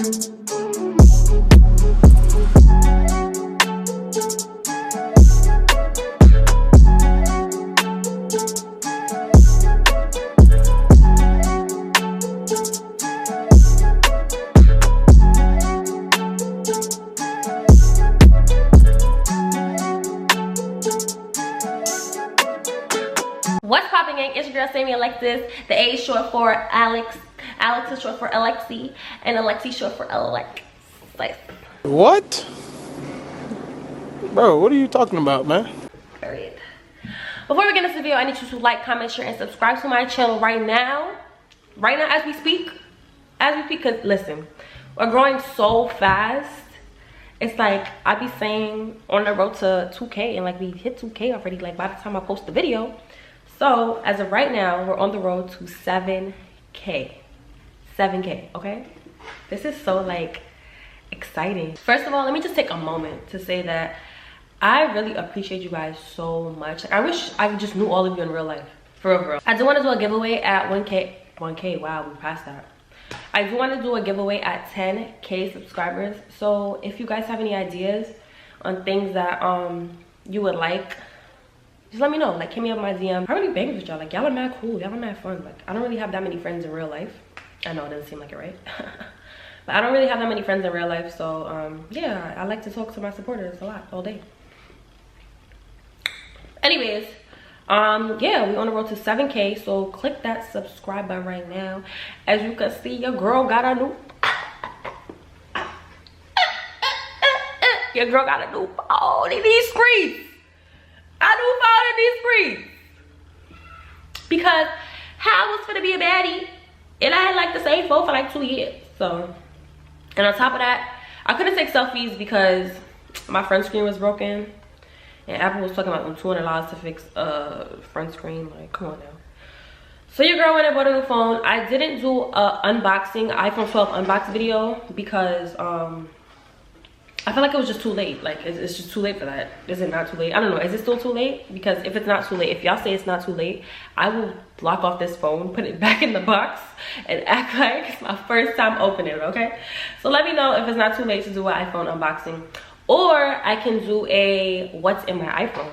What's popping, gang? It's your girl Sammy Alexis. The A is short for Alex, Alex is short for Alexi, and Alexi short for Alex. What? Bro, what are you talking about, man? Period. Before we get into the video, I need you to like, comment, share, and subscribe to my channel right now. Right now, as we speak. Because listen, we're growing so fast. It's like I be saying on the road to 2K, and like we hit 2K already, like by the time I post the video. So as of right now, we're on the road to 7K. 7K, okay? This is so like exciting. First of all, let me just take a moment to say that I really appreciate you guys so much. Like, I wish I just knew all of you in real life, for real. I do want to do a giveaway at 1K. Wow, we passed that. I do want to do a giveaway at 10K subscribers. So if you guys have any ideas on things that you would like, just let me know. Like, hit me up my DM. I really bang with y'all. Like, y'all are mad cool. Y'all are mad fun. Like, I don't really have that many friends in real life. I know it doesn't seem like it, right? But I don't really have that many friends in real life. So yeah, I like to talk to my supporters a lot, all day. Anyways, yeah, we on the road to 7K. So click that subscribe button right now. As you can see, your girl got a new phone in these streets. I do phone in these streets. Because how I was finna be a baddie, and I had like the same phone for like 2 years. So, and on top of that, I couldn't take selfies because my front screen was broken. And Apple was talking about them $200 to fix front screen. Like, come on now. So your girl went and bought a new phone. I didn't do a unboxing, iPhone 12 unbox video because I feel like it was just too late. Like, it's just too late for that. Is it not too late? I don't know. Is it still too late? Because if it's not too late, if y'all say it's not too late, I will block off this phone, put it back in the box, and act like it's my first time opening it, okay? So let me know if it's not too late to do an iPhone unboxing. Or I can do a what's in my iPhone.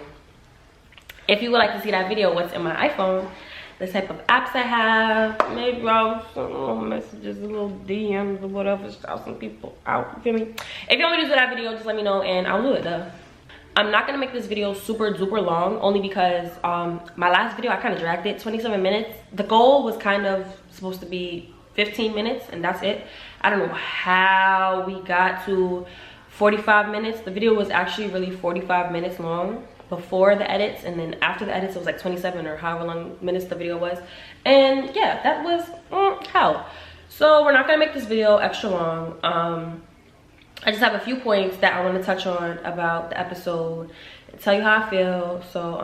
If you would like to see that video, what's in my iPhone, the type of apps I have, maybe I'll send little messages, little DMs or whatever, shout some people out, you feel me? If you want me to do that video, just let me know and I'll do it, duh. I'm not gonna make this video super duper long, only because my last video, I kind of dragged it, 27 minutes. The goal was kind of supposed to be 15 minutes and that's it. I don't know how we got to 45 minutes. The video was actually really 45 minutes long before the edits, and then after the edits it was like 27 or however long minutes the video was. And yeah, that was hell. So we're not gonna make this video extra long. I just have a few points that I want to touch on about the episode and tell you how I feel. So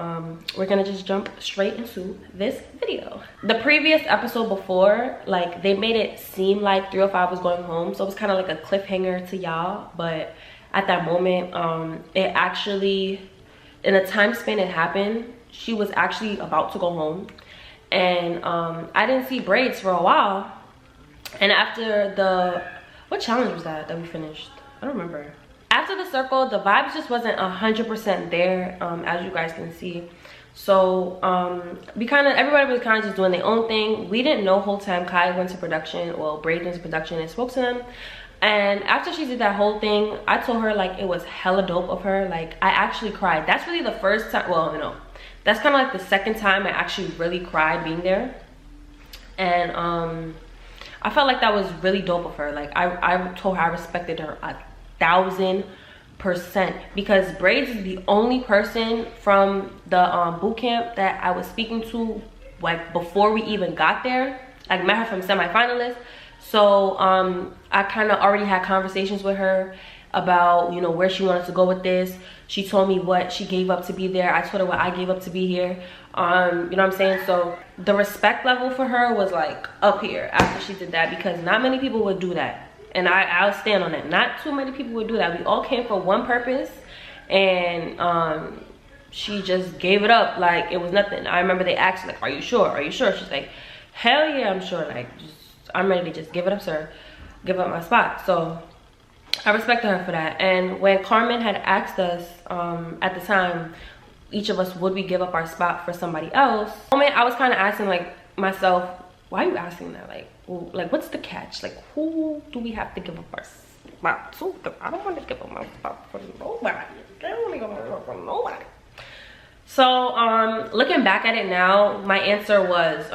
we're gonna just jump straight into this video. The previous episode before, like, they made it seem like 305 was going home, so it was kind of like a cliffhanger to y'all. But at that moment, it actually, in the time span it happened, she was actually about to go home. And I didn't see braids for a while. And after the, what challenge was that we finished? I don't remember. After the circle, the vibes just wasn't 100% there, as you guys can see. So everybody was kind of just doing their own thing. We didn't know whole time Kai went to production, well, braids went to production and spoke to them. And after she did that whole thing, I told her like it was hella dope of her. Like, I actually cried. That's really the first time, well, no, that's kind of like the second time I actually really cried being there. And I felt like that was really dope of her. Like, I told her I respected her 1000%, because braids is the only person from the boot camp that I was speaking to like before we even got there. I met her from semi-finalists. So I kind of already had conversations with her about, you know, where she wanted to go with this. She told me what she gave up to be there. I told her what I gave up to be here. You know what I'm saying? So the respect level for her was like up here after she did that, because not many people would do that. And I'll stand on that. Not too many people would do that. We all came for one purpose, and she just gave it up like it was nothing. I remember they asked, like, are you sure? Are you sure? She's like, hell yeah, I'm sure. Like, I'm ready to just give it up, sir. give up my spot. So I respected her for that. And when Carmen had asked us at the time, each of us, would we give up our spot for somebody else? I was kind of asking like myself, why are you asking that? Like what's the catch? Like, who do we have to give up our spot to? I don't want to give up my spot for nobody. I don't want to give up my spot for nobody. So looking back at it now, my answer was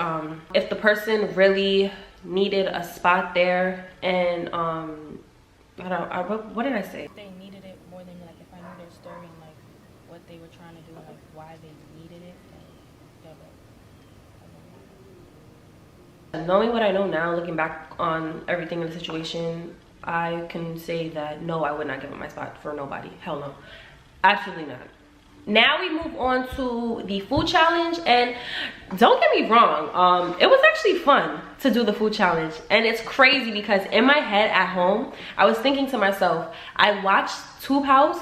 if the person really needed a spot there, and what did I say? If they needed it more than like if I knew their story and like what they were trying to do and like why they needed it, then yeah, Knowing what I know now, looking back on everything in the situation, I can say that no, I would not give up my spot for nobody. Hell no, absolutely not. Now we move on to the food challenge, and don't get me wrong, it was actually fun to do the food challenge. And it's crazy because in my head at home, I was thinking to myself, I watched Tube House.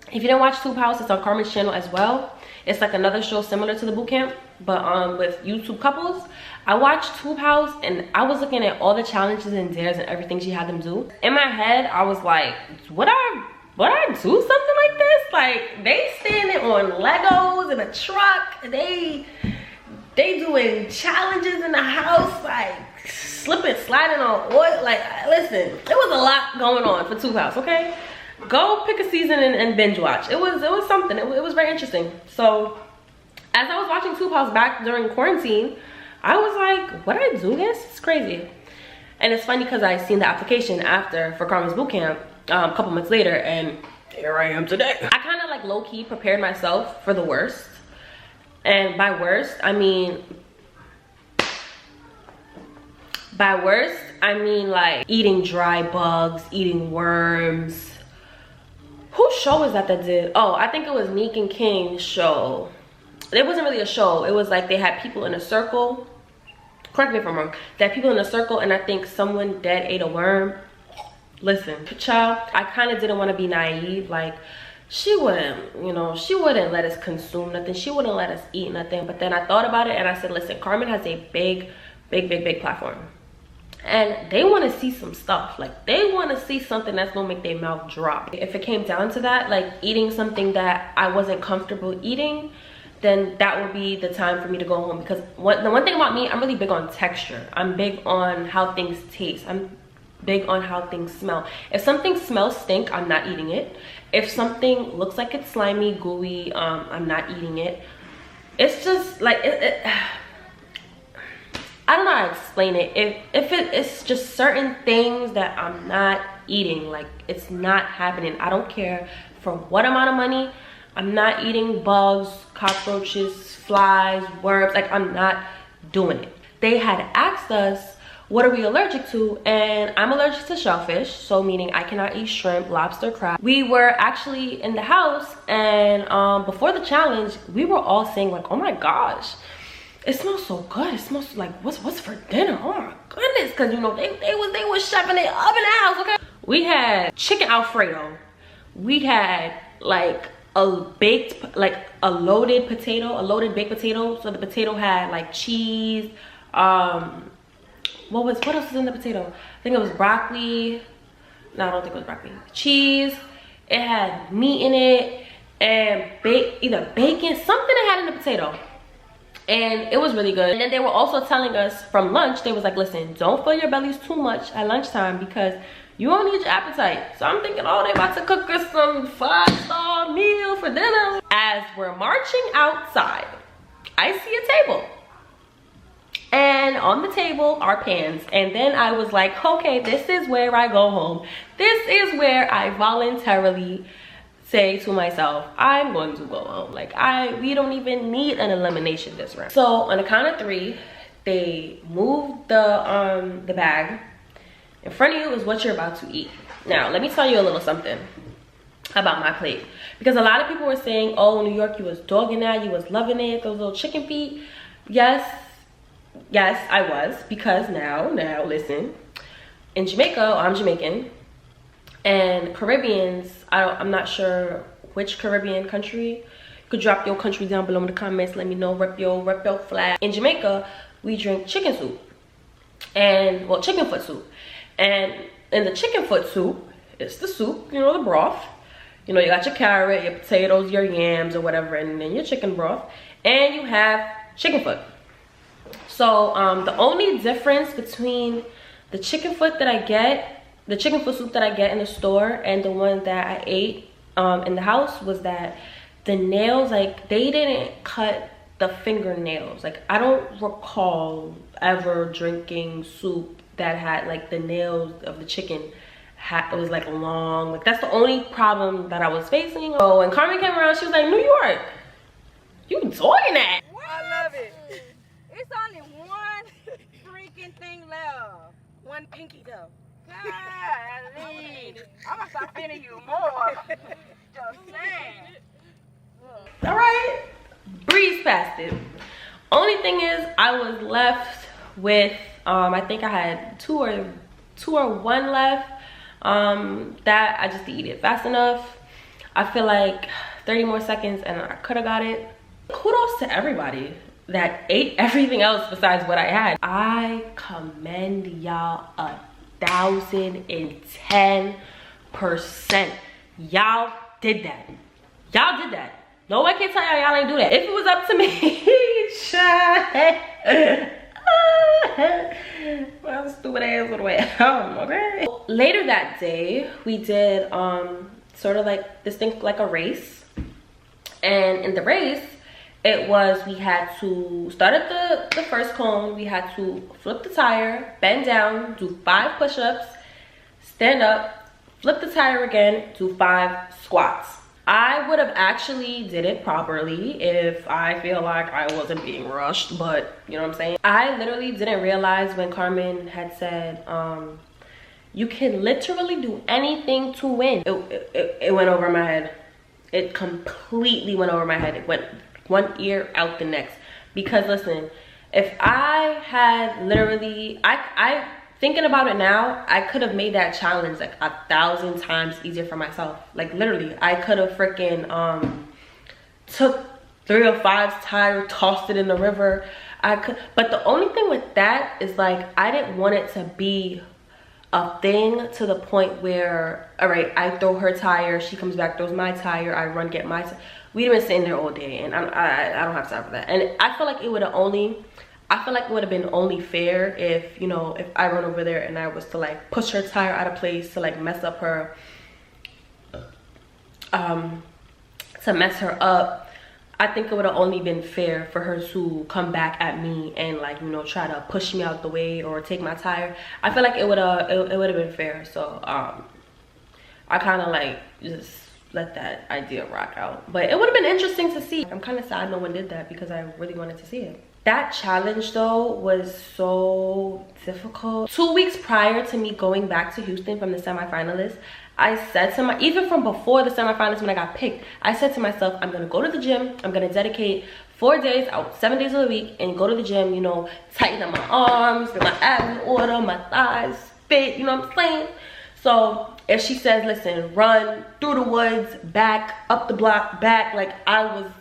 If you didn't watch Tube House, it's on Carmen's channel as well. It's like another show similar to the Bootcamp, but with YouTube couples. I watched Tube House and I was looking at all the challenges and dares and everything she had them do. In my head, I was like, would I do something like this? Like, they standing on Legos in a truck. They doing challenges in the house, like slipping, sliding on oil. Like, listen, there was a lot going on for Tube House, okay? Go pick a season and binge watch. It was something. It was very interesting. So as I was watching Tube House back during quarantine, I was like, would I do this? It's crazy. And it's funny because I seen the application after for Carmen's Bootcamp a couple months later, and here I am today. I kind of like low-key prepared myself for the worst. And by worst, I mean like eating dry bugs, eating worms. Whose show was that did? Oh, I think it was Neek and King's show. It wasn't really a show. It was like they had people in a circle. Correct me if I'm wrong. They had people in a circle, and I think someone dead ate a worm. Listen, child, I kind of didn't want to be naive. Like, she wouldn't let us consume nothing. She wouldn't let us eat nothing. But then I thought about it and I said, listen, Carmen has a big platform. And they want to see some stuff. Like, they want to see something that's going to make their mouth drop. If it came down to that, like eating something that I wasn't comfortable eating, then that would be the time for me to go home. Because the one thing about me, I'm really big on texture. I'm big on how things taste. I'm big on how things smell. If something smells stink, I'm not eating it. If something looks like it's slimy, gooey, I'm not eating it. It's just like I don't know how to explain it. If it's just certain things that I'm not eating, like it's not happening. I don't care for what amount of money. I'm not eating bugs, cockroaches, flies, worms. Like, I'm not doing it. They had asked us, what are we allergic to? And I'm allergic to shellfish, so meaning I cannot eat shrimp, lobster, crab. We were actually in the house, and before the challenge, we were all saying like, oh my gosh, it smells so good. It smells like what's for dinner? Oh my goodness, because you know they was chefing it up in the house. Okay, we had chicken Alfredo. We had like a loaded baked potato. So the potato had like cheese. What else was in the potato? I think it was broccoli. No, I don't think it was broccoli. Cheese. It had meat in it and either bacon, something it had in the potato. And it was really good. And then they were also telling us from lunch, they was like, listen, don't fill your bellies too much at lunchtime because you won't need your appetite. So I'm thinking, oh, they about to cook us some 5-star meal for dinner. As we're marching outside, I see a table. And on the table are pans. And then I was like, okay, this is where I go home. This is where I voluntarily say to myself, I'm going to go home. Like, we don't even need an elimination this round. So on the count of 3, they moved the bag. In front of you is what you're about to eat. Now, let me tell you a little something about my plate. Because a lot of people were saying, oh, New York, you was dogging that, you was loving it, those little chicken feet. Yes, I was. Because now, listen. In Jamaica, I'm Jamaican. And Caribbeans, I'm not sure which Caribbean country. You could drop your country down below in the comments. Let me know, rep your flag. In Jamaica, we drink chicken soup. And, well, chicken foot soup. And in the chicken foot soup, it's the soup, you know, the broth. You know, you got your carrot, your potatoes, your yams or whatever, and then your chicken broth. And you have chicken foot. So the only difference between the chicken foot that I get, the chicken foot soup that I get in the store and the one that I ate in the house was that the nails, like, they didn't cut the fingernails. Like, I don't recall ever drinking soup that had like the nails of the chicken it was like long. Like, that's the only problem that I was facing. So when Carmen came around, she was like, New York, you enjoying that? I love it. It's only one freaking thing left. One pinky though. Golly. I'm gonna start feeling you more. Just saying. All right, breeze past it. Only thing is, I was left with I think I had two or one left. That I just eat it fast enough. I feel like 30 more seconds and I could have got it. Kudos to everybody that ate everything else besides what I had. I commend y'all 1010%. Y'all did that. Y'all did that. No one can tell y'all ain't do that. If it was up to me, well, stupid ass would have home, okay? Later that day, we did sort of like this thing like a race. And in the race, it was, we had to start at the first cone. We had to flip the tire, bend down, do 5 push-ups, stand up, flip the tire again, do 5 squats. I would have actually did it properly if I feel like I wasn't being rushed, but you know what I'm saying? I literally didn't realize when Carmen had said, you can literally do anything to win. It went over my head. It completely went over my head. It went one ear out the next. Because listen, if I had literally, I thinking about it now, I could have made that challenge like 1,000 times easier for myself. Like literally, I could have freaking took 3 or 5 tire, tossed it in the river. I could, but the only thing with that is like I didn't want it to be a thing to the point where, all right, I throw her tire, she comes back, throws my tire, I run get my tire. We've been sitting there all day, and I don't have time for that. And I feel like it would have only. I feel like it would have been only fair if, you know, if I run over there and I was to like push her tire out of place to like mess up her, I think it would have only been fair for her to come back at me and like, you know, try to push me out the way or take my tire. I feel like it would have been fair. So I kind of like just let that idea rock out. But it would have been interesting to see. I'm kind of sad no one did that because I really wanted to see it. That challenge though was so difficult. 2 weeks prior to me going back to Houston from the semifinalists, I said to even from before the semifinals when I got picked, I said to myself, I'm gonna go to the gym, I'm gonna dedicate 4 days out, 7 days of the week, and go to the gym, you know, tighten up my arms, get my abs in order, my thighs fit, you know what I'm saying? So if she says, listen, run through the woods, back, up the block, back, like I would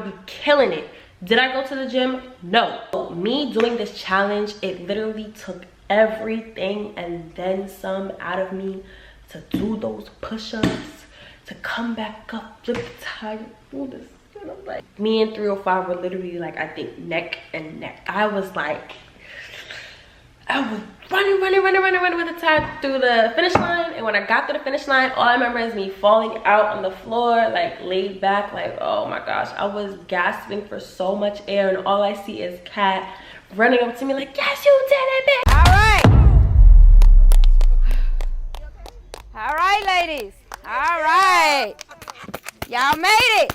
be killing it. Did I go to the gym? No. Me doing this challenge, it literally took everything and then some out of me to do those push-ups, to come back up, flip the tire, do this. You know, like me and 305 were literally like, I think neck and neck. I was like, I was running with the tire through the finish line, and when I got to the finish line, all I remember is me falling out on the floor, like laid back, like oh my gosh, I was gasping for so much air, and all I see is Cat running up to me like, yes, you did it, bitch. All right, ladies. All right. Y'all made it.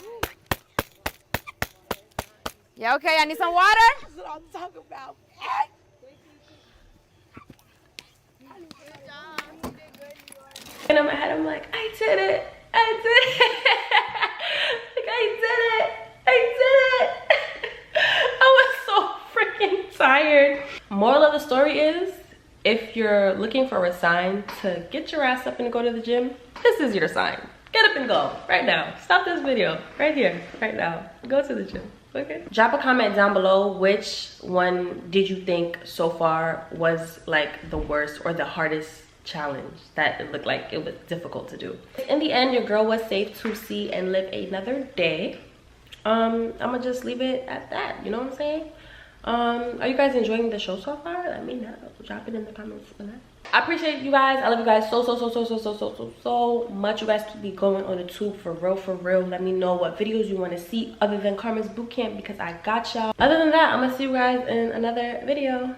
Y'all okay? I need some water? That's what I'm talking about. And in my head, I'm like, I did it. I did it. Like, I did it. I was so freaking tired. Moral of the story is, if you're looking for a sign to get your ass up and go to the gym, this is your sign. Get up and go right now. Stop this video right here, right now. Go to the gym. Okay. Drop a comment down below which one did you think so far was like the worst or the hardest challenge that it looked like it was difficult to do. In the end, your girl was safe to see and live another day. I'm gonna just leave it at that, you know what I'm saying? Are you guys enjoying the show so far? Let me know. Drop it in the comments below. I appreciate you guys. I love you guys so much. You guys keep me going on the tube for real. Let me know what videos you want to see other than Carmen's Bootcamp because I got y'all. Other than that, I'm gonna see you guys in another video.